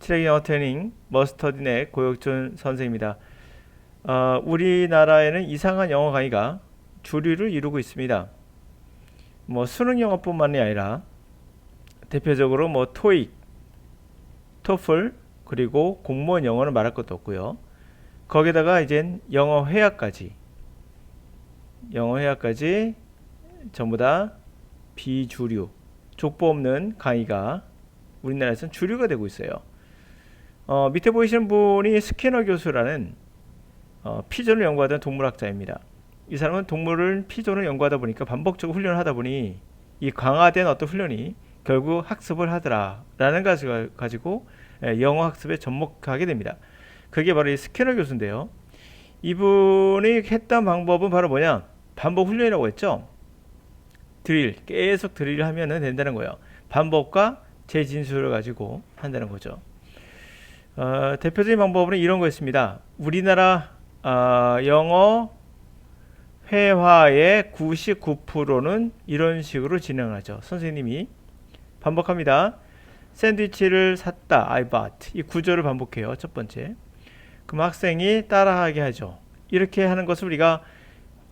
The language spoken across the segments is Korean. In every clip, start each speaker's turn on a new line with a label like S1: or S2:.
S1: 트랙 영어 트레이닝 머스터딘의 고혁준 선생입니다. 우리나라에는 이상한 영어 강의가 주류를 이루고 있습니다. 뭐 수능 영어뿐만이 아니라 대표적으로 뭐 토익, 토플 그리고 공무원 영어는 말할 것도 없고요. 거기다가 이젠 영어 회화까지 전부 다 비주류, 족보 없는 강의가 우리나라에서는 주류가 되고 있어요. 밑에 보이시는 분이 스키너 교수라는 피존을 연구하던 동물학자입니다. 이 사람은 동물을 피존을 연구하다 보니까 반복적으로 훈련을 하다 보니 이 강화된 어떤 훈련이 결국 학습을 하더라라는 것을 가지고 영어 학습에 접목하게 됩니다. 그게 바로 이 스키너 교수인데요. 이분이 했던 방법은 바로 뭐냐? 반복 훈련이라고 했죠. 드릴, 계속 드릴을 하면 된다는 거예요. 반복과 재진술을 가지고 한다는 거죠. 대표적인 방법은 이런 거였습니다. 우리나라 영어 회화의 99%는 이런 식으로 진행하죠. 선생님이 반복합니다. 샌드위치를 샀다. I bought. 이 구조를 반복해요. 첫 번째. 그럼 학생이 따라하게 하죠. 이렇게 하는 것을 우리가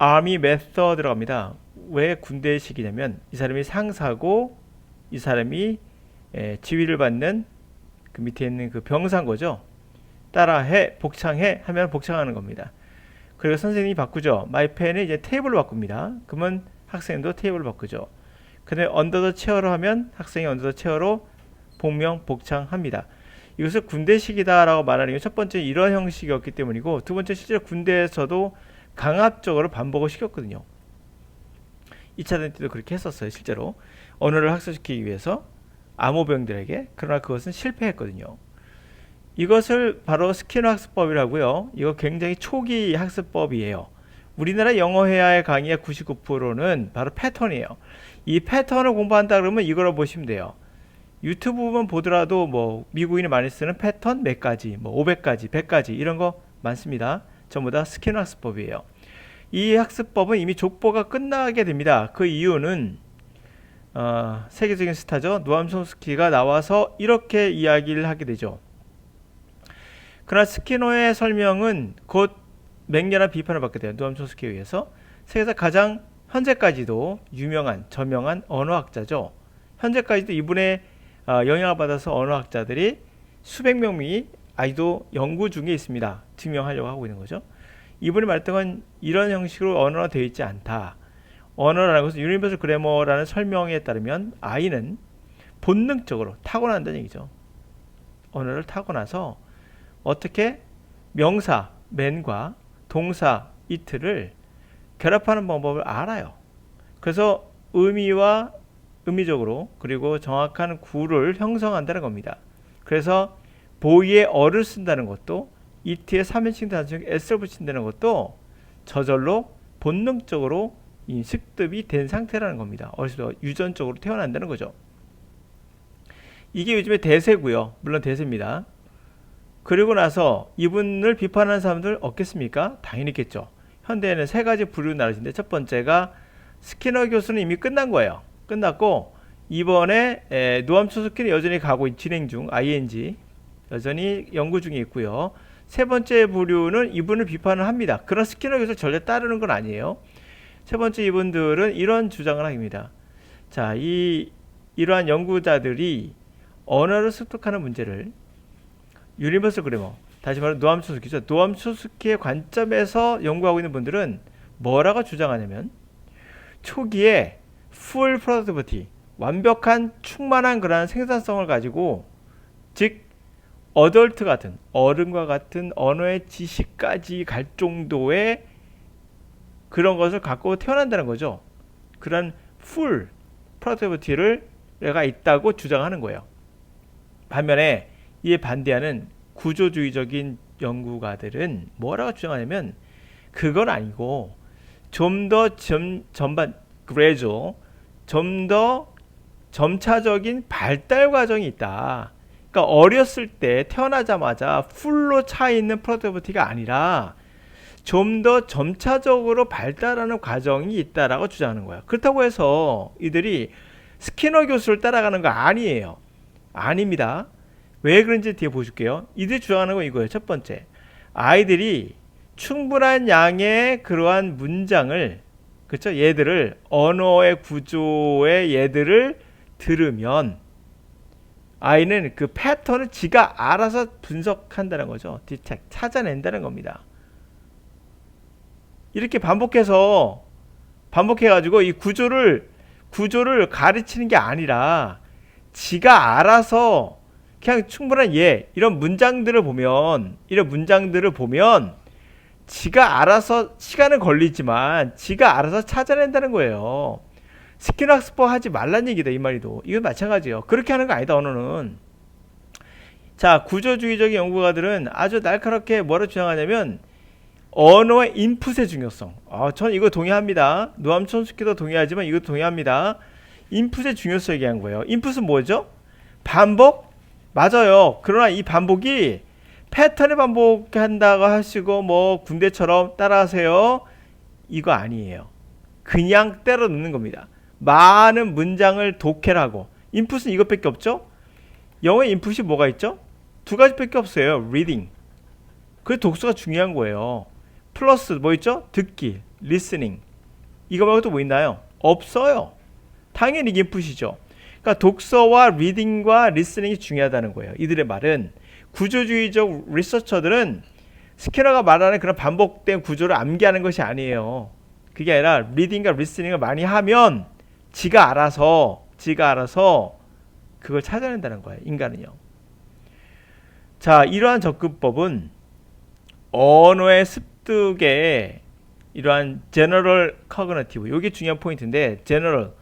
S1: Army Method라고 합니다. 왜 군대식이냐면 이 사람이 상사고 이 사람이 지휘를 받는 그 밑에 있는 그 병사인 거죠. 따라해, 복창해 하면 복창하는 겁니다. 그리고 선생님이 바꾸죠. My pen을 이제 테이블로 바꿉니다. 그러면 학생도 테이블로 바꾸죠. 근데 under the chair로 하면 학생이 under the chair로 복명, 복창합니다. 이것을 군대식이다라고 말하는 게 첫 번째 이런 형식이었기 때문이고, 두 번째 실제로 군대에서도 강압적으로 반복을 시켰거든요. 2차 대전 때도 그렇게 했었어요. 실제로 언어를 학습시키기 위해서 암호병들에게. 그러나 그것은 실패했거든요. 이것을 바로 스키너 학습법이라고요. 이거 굉장히 초기 학습법이에요. 우리나라 영어 회화의 강의의 99%는 바로 패턴이에요. 이 패턴을 공부한다 그러면 이거로 보시면 돼요. 유튜브만 보더라도 뭐 미국인이 많이 쓰는 패턴 몇 가지, 뭐 500가지, 100가지 이런 거 많습니다. 전부 다 스키너 학습법이에요. 이 학습법은 이미 족보가 끝나게 됩니다. 그 이유는 세계적인 스타죠. 노암 촘스키가 나와서 이렇게 이야기를 하게 되죠. 그러나 스키너의 설명은 곧 맹렬한 비판을 받게 돼요. 노암 촘스키에 의해서. 세계에서 가장 현재까지도 유명한 저명한 언어학자죠. 현재까지도 이분의 영향을 받아서 언어학자들이 수백 명이 아직도 연구 중에 있습니다. 증명하려고 하고 있는 거죠. 이분이 말했던 건 이런 형식으로 언어가 되어 있지 않다. 언어라는 것은 유니버설 그래머라는 설명에 따르면 아이는 본능적으로 타고난다는 얘기죠. 언어를 타고나서 어떻게 명사 man과 동사 it를 결합하는 방법을 알아요. 그래서 의미와 의미적으로 그리고 정확한 구를 형성한다는 겁니다. 그래서 보이의 어를 쓴다는 것도 it의 3인칭 단수형 s를 붙인다는 것도 저절로 본능적으로 인식득이 된 상태라는 겁니다. 어디서 유전적으로 태어난다는 거죠. 이게 요즘에 대세고요. 물론 대세입니다. 그리고 나서 이분을 비판하는 사람들 없겠습니까? 당연히 있겠죠. 현대에는 세 가지 부류 나눠진데 첫 번째가 스키너 교수는 이미 끝난 거예요. 끝났고 이번에 노암 촘스키는 여전히 진행 중 ing 여전히 연구 중에 있고요. 세 번째 부류는 이분을 비판을 합니다. 그런 스키너 교수를 절대 따르는 건 아니에요. 세 번째 이분들은 이런 주장을 합니다. 자, 이러한 연구자들이 언어를 습득하는 문제를 유니버설 그래머, 다시 말해 노암 촘스키죠. 노암 촘스키의 관점에서 연구하고 있는 분들은 뭐라고 주장하냐면 초기에 full productivity, 완벽한 충만한 그러한 생산성을 가지고 즉 어덜트 같은 어른과 같은 언어의 지식까지 갈 정도의 그런 것을 갖고 태어난다는 거죠. 그런 full productivity를 내가 있다고 주장하는 거예요. 반면에 이에 반대하는 구조주의적인 연구가들은 뭐라고 주장하냐면 그건 아니고 좀 더 전반 gradual, 좀 더 점차적인 발달 과정이 있다. 그러니까 어렸을 때 태어나자마자 풀로 차 있는 프로덕티비티가 아니라 좀 더 점차적으로 발달하는 과정이 있다라고 주장하는 거야. 그렇다고 해서 이들이 스키너 교수를 따라가는 거 아니에요. 아닙니다. 왜 그런지 뒤에 보여줄게요. 이들이 주장하는 건 이거예요. 첫 번째, 아이들이 충분한 양의 그러한 문장을, 그렇죠? 얘들을, 언어의 구조의 얘들을 들으면 아이는 그 패턴을 지가 알아서 분석한다는 거죠. detect, 찾아낸다는 겁니다. 이렇게 반복해가지고 이 구조를 가르치는 게 아니라 지가 알아서 그냥 충분한 이런 문장들을 보면 지가 알아서, 시간은 걸리지만 지가 알아서 찾아낸다는 거예요. 스키너 학습법 하지 말란 얘기다, 이 말이도. 이건 마찬가지예요. 그렇게 하는 거 아니다, 언어는. 자, 구조주의적인 연구가들은 아주 날카롭게 뭐라 주장하냐면 언어의 인풋의 중요성. 전 이거 동의합니다. 노암 촘스키도 동의하지만 이것도 동의합니다. 인풋의 중요성 얘기한 거예요. 인풋은 뭐죠? 반복? 맞아요. 그러나 이 반복이 패턴을 반복한다고 하시고 뭐 군대처럼 따라하세요. 이거 아니에요. 그냥 때려 넣는 겁니다. 많은 문장을 독해라고. 인풋은 이것밖에 없죠? 영어의 인풋이 뭐가 있죠? 두 가지밖에 없어요. reading. 그 독서가 중요한 거예요. 플러스 뭐 있죠? 듣기, listening. 이거 말고 또 뭐 있나요? 없어요. 당연히 이게 인풋이죠. 그러니까 독서와 리딩과 리스닝이 중요하다는 거예요. 이들의 말은. 구조주의적 리서처들은 스키너가 말하는 그런 반복된 구조를 암기하는 것이 아니에요. 그게 아니라 리딩과 리스닝을 많이 하면 지가 알아서 그걸 찾아낸다는 거예요. 인간은요. 자, 이러한 접근법은 언어의 습득의 이러한 general cognitive, 이게 중요한 포인트인데, general,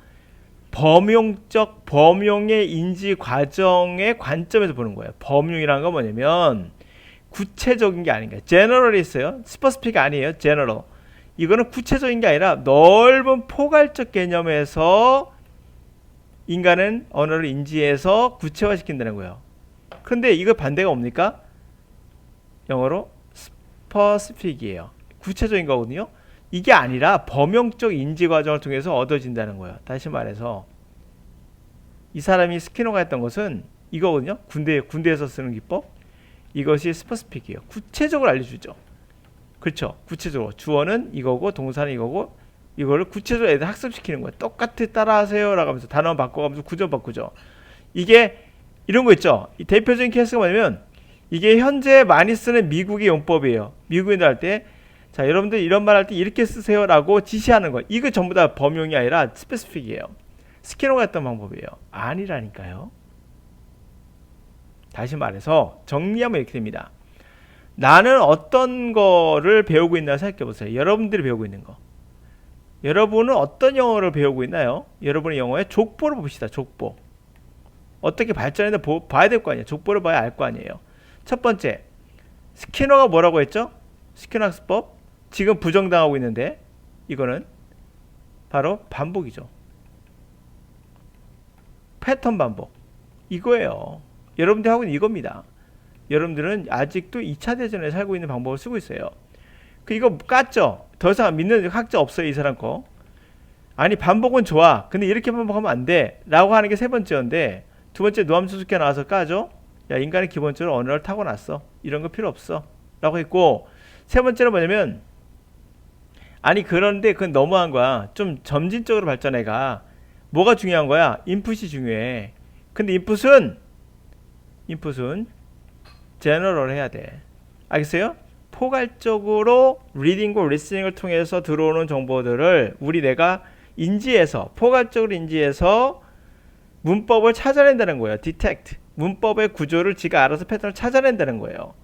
S1: 범용의 인지 과정의 관점에서 보는 거예요. 범용이라는 건 뭐냐면 구체적인 게 아닌 거예요. general이 있어요. specific 아니에요. general. 이거는 구체적인 게 아니라 넓은 포괄적 개념에서 인간은 언어를 인지해서 구체화시킨다는 거예요. 그런데 이거 반대가 뭡니까? 영어로 specific이에요. 구체적인 거거든요. 이게 아니라 범용적 인지 과정을 통해서 얻어진다는 거예요. 다시 말해서 이 사람이 스키너가 했던 것은 이거거든요. 군대에서 쓰는 기법. 이것이 specific이에요. 구체적으로 알려주죠. 그렇죠. 구체적으로 주어는 이거고 동사는 이거고 이거를 구체적으로 애들 학습시키는 거예요. 똑같이 따라하세요 라고 하면서 단어 바꿔가면서 구조 바꾸죠. 이게 이런 거 있죠. 이 대표적인 케이스가 뭐냐면 이게 현재 많이 쓰는 미국의 용법이에요. 미국인들 할 때 자, 여러분들 이런 말 할 때 이렇게 쓰세요 라고 지시하는 거. 이거 전부 다 범용이 아니라 스페시픽이에요. 스키너가 했던 방법이에요. 아니라니까요. 다시 말해서 정리하면 이렇게 됩니다. 나는 어떤 거를 배우고 있나 생각해 보세요. 여러분들이 배우고 있는 거. 여러분은 어떤 영어를 배우고 있나요? 여러분의 영어의 족보를 봅시다. 족보. 어떻게 발전했는데 봐야 될 거 아니에요. 족보를 봐야 알 거 아니에요. 첫 번째, 스키너가 뭐라고 했죠? 스키너 학습법. 지금 부정당하고 있는데 이거는 바로 반복이죠. 패턴 반복. 이거예요. 여러분들 하고 있는 이겁니다. 여러분들은 아직도 2차 대전에 살고 있는 방법을 쓰고 있어요. 이거 깠죠? 더 이상 믿는 학자 없어요. 이 사람 거. 아니 반복은 좋아. 근데 이렇게 반복하면 안 돼. 라고 하는 게 세 번째인데 두 번째 노암수수께 나와서 까죠? 야, 인간은 기본적으로 언어를 타고났어. 이런 거 필요 없어. 라고 했고, 세 번째는 뭐냐면 아니 그런데 그건 너무한 거야. 좀 점진적으로 발전해가. 뭐가 중요한 거야? 인풋이 중요해. 근데 인풋은 제너럴 해야 돼. 알겠어요? 포괄적으로 리딩과 리스닝을 통해서 들어오는 정보들을 내가 인지해서 포괄적으로 인지해서 문법을 찾아낸다는 거예요. detect. 문법의 구조를 지가 알아서 패턴을 찾아낸다는 거예요.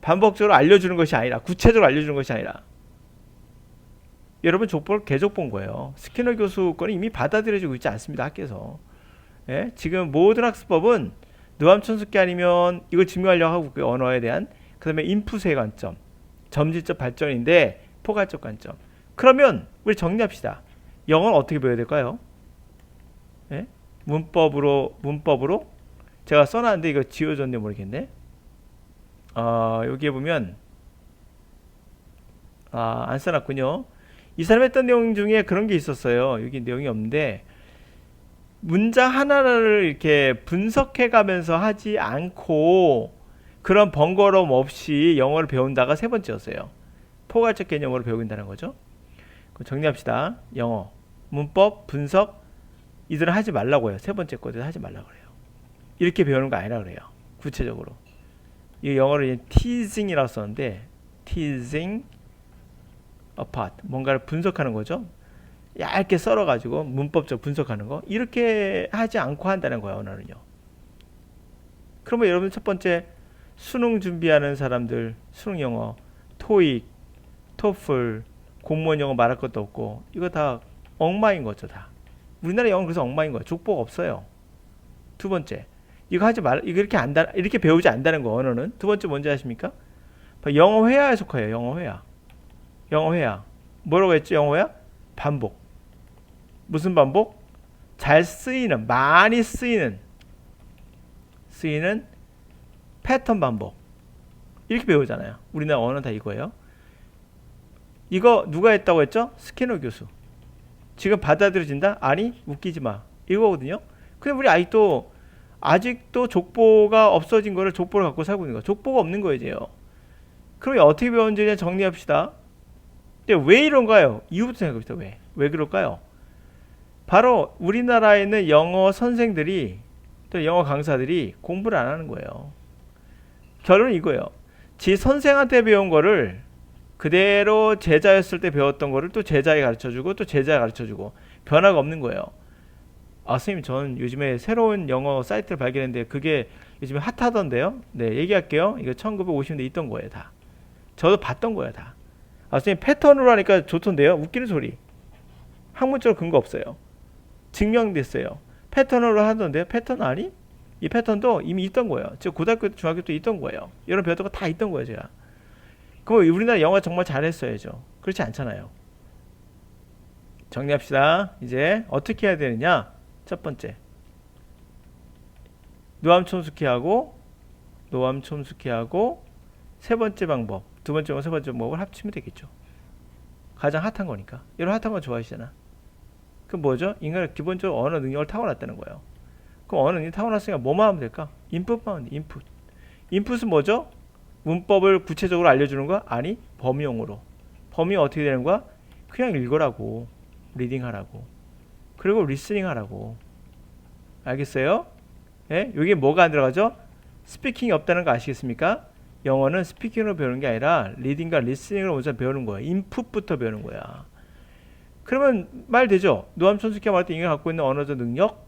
S1: 반복적으로 알려주는 것이 아니라 구체적으로 알려주는 것이 아니라 여러분 족보를 계속 본 거예요. 스키너 교수 거는 이미 받아들여지고 있지 않습니다. 학교에서. 예? 지금 모든 학습법은 노암 촘스키 아니면 이걸 증명하려고 하고 있고요. 언어에 대한 그 다음에 인풋의 관점 점진적 발전인데 포괄적 관점. 그러면 우리 정리합시다. 영어는 어떻게 배워야 될까요? 예? 문법으로 제가 써놨는데 이거 지워졌는지 모르겠네. 여기에 보면 안 써놨군요. 이 사람 했던 내용 중에 그런 게 있었어요. 여기 내용이 없는데 문장 하나를 이렇게 분석해 가면서 하지 않고 그런 번거로움 없이 영어를 배운다가 세 번째였어요. 포괄적 개념으로 배운다는 거죠. 정리합시다. 영어, 문법, 분석 이들은 하지 말라고 해요. 세 번째 거들 하지 말라고 그래요. 이렇게 배우는 거 아니라 그래요. 구체적으로. 이 영어를 teasing이라고 썼는데 teasing apart 뭔가를 분석하는 거죠. 얇게 썰어가지고 문법적 분석하는 거 이렇게 하지 않고 한다는 거예요. 언어는요. 그러면 여러분 첫 번째 수능 준비하는 사람들 수능 영어 토익 토플 공무원 영어 말할 것도 없고 이거 다 엉망인 거죠. 다 우리나라 영어는 그래서 엉망인 거예요. 족보가 없어요. 두 번째 이거 하지 말 이거 이렇게 안다 이렇게 배우지 않는다는 거. 언어는 두 번째 뭔지 아십니까? 영어 회화에 속해요. 영어 회화. 영어 회화 뭐라고 했죠? 영어 회화 반복. 무슨 반복? 잘 쓰이는 많이 쓰이는 패턴 반복 이렇게 배우잖아요. 우리나라 언어는 다 이거예요. 이거 누가 했다고 했죠? 스키너 교수. 지금 받아들여진다? 아니 웃기지 마 이거거든요. 근데 우리 아직도 족보가 없어진 거를 족보를 갖고 살고 있는 거야. 족보가 없는 거예요 이제요. 그럼 어떻게 배웠는지 정리합시다. 근데 왜 이런가요? 이유부터 생각해봅시다. 왜 그럴까요? 바로 우리나라에 있는 영어 선생들이 또 영어 강사들이 공부를 안 하는 거예요. 결론은 이거예요. 지 선생한테 배운 거를 그대로 제자였을 때 배웠던 거를 또 제자에 가르쳐주고 또 제자에 가르쳐주고 변화가 없는 거예요. 아 선생님 저는 요즘에 새로운 영어 사이트를 발견했는데 그게 요즘에 핫하던데요. 네 얘기할게요. 이거 1950년대 있던 거예요. 다 저도 봤던 거예요. 다. 아 선생님 패턴으로 하니까 좋던데요. 웃기는 소리. 학문적으로 근거 없어요. 증명됐어요. 패턴으로 하던데요. 패턴 아니? 이 패턴도 이미 있던 거예요. 저 고등학교 중학교 때 있던 거예요. 여러분 배웠던 거 다 있던 거예요. 제가. 그럼 우리나라 영어 정말 잘했어야죠. 그렇지 않잖아요. 정리합시다. 이제 어떻게 해야 되느냐? 첫 번째 노암 촘스키하고 세 번째 방법 두 번째 방법 세 번째 방법을 합치면 되겠죠. 가장 핫한 거니까. 여러분 핫한 거 좋아하시잖아. 그럼 뭐죠? 인간은 기본적으로 언어 능력을 타고났다는 거예요. 그럼 언어 능력이 타고났으니까 뭐만 하면 될까? 인풋만 하면 돼. 인풋은 뭐죠? 문법을 구체적으로 알려주는 거야? 아니 범위용으로. 범위가 어떻게 되는 거야? 그냥 읽으라고 리딩하라고 그리고 리스닝 하라고. 알겠어요? 예? 여기 뭐가 안 들어가죠? 스피킹이 없다는 거 아시겠습니까? 영어는 스피킹으로 배우는 게 아니라 리딩과 리스닝으로 먼저 배우는 거야. 인풋부터 배우는 거야. 그러면 말 되죠? 노암 촘스키가 말할 때 인간이 갖고 있는 언어적 능력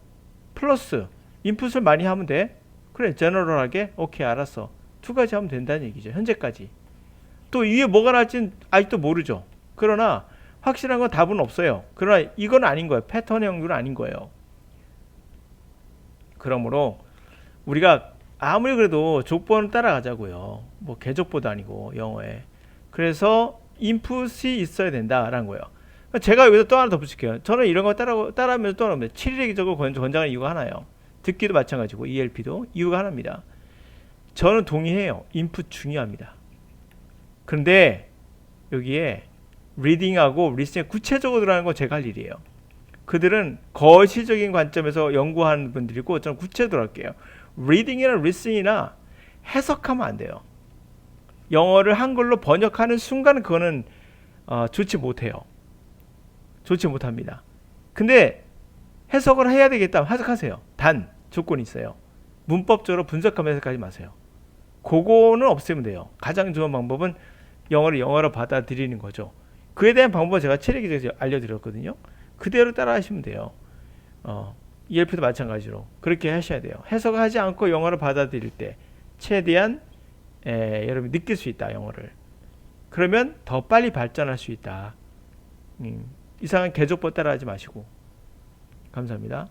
S1: 플러스 인풋을 많이 하면 돼. 그래 제너럴하게 오케이 알았어. 두 가지 하면 된다는 얘기죠. 현재까지. 또 위에 뭐가 나올지는 아직도 모르죠. 그러나 확실한 건 답은 없어요. 그러나 이건 아닌 거예요. 패턴의 확률은 아닌 거예요. 그러므로 우리가 아무리 그래도 족보는 따라가자고요. 뭐 개족보도 아니고 영어에. 그래서 인풋이 있어야 된다라는 거예요. 제가 여기서 또 하나 더 붙일게요. 저는 이런 거 따라하면서 또 하나 7일기적으로 권장하는 이유가 하나예요. 듣기도 마찬가지고 ELP도 이유가 하나입니다. 저는 동의해요. 인풋 중요합니다. 그런데 여기에 리딩하고 리스닝 구체적으로 들어가는 건 제가 할 일이에요. 그들은 거시적인 관점에서 연구하는 분들이고 저는 구체적으로 할게요. 리딩이나 리스닝이나 해석하면 안 돼요. 영어를 한글로 번역하는 순간 그거는 좋지 못해요. 좋지 못합니다. 근데 해석을 해야 되겠다면 해석하세요. 단 조건이 있어요. 문법적으로 분석하면서 해석하지 마세요. 그거는 없애면 돼요. 가장 좋은 방법은 영어를 영어로 받아들이는 거죠. 그에 대한 방법은 제가 체력에서 알려드렸거든요. 그대로 따라 하시면 돼요. ELP도 마찬가지로 그렇게 하셔야 돼요. 해석을 하지 않고 영어를 받아들일 때 최대한 여러분이 느낄 수 있다. 영어를. 그러면 더 빨리 발전할 수 있다. 이상한 개족보 따라 하지 마시고. 감사합니다.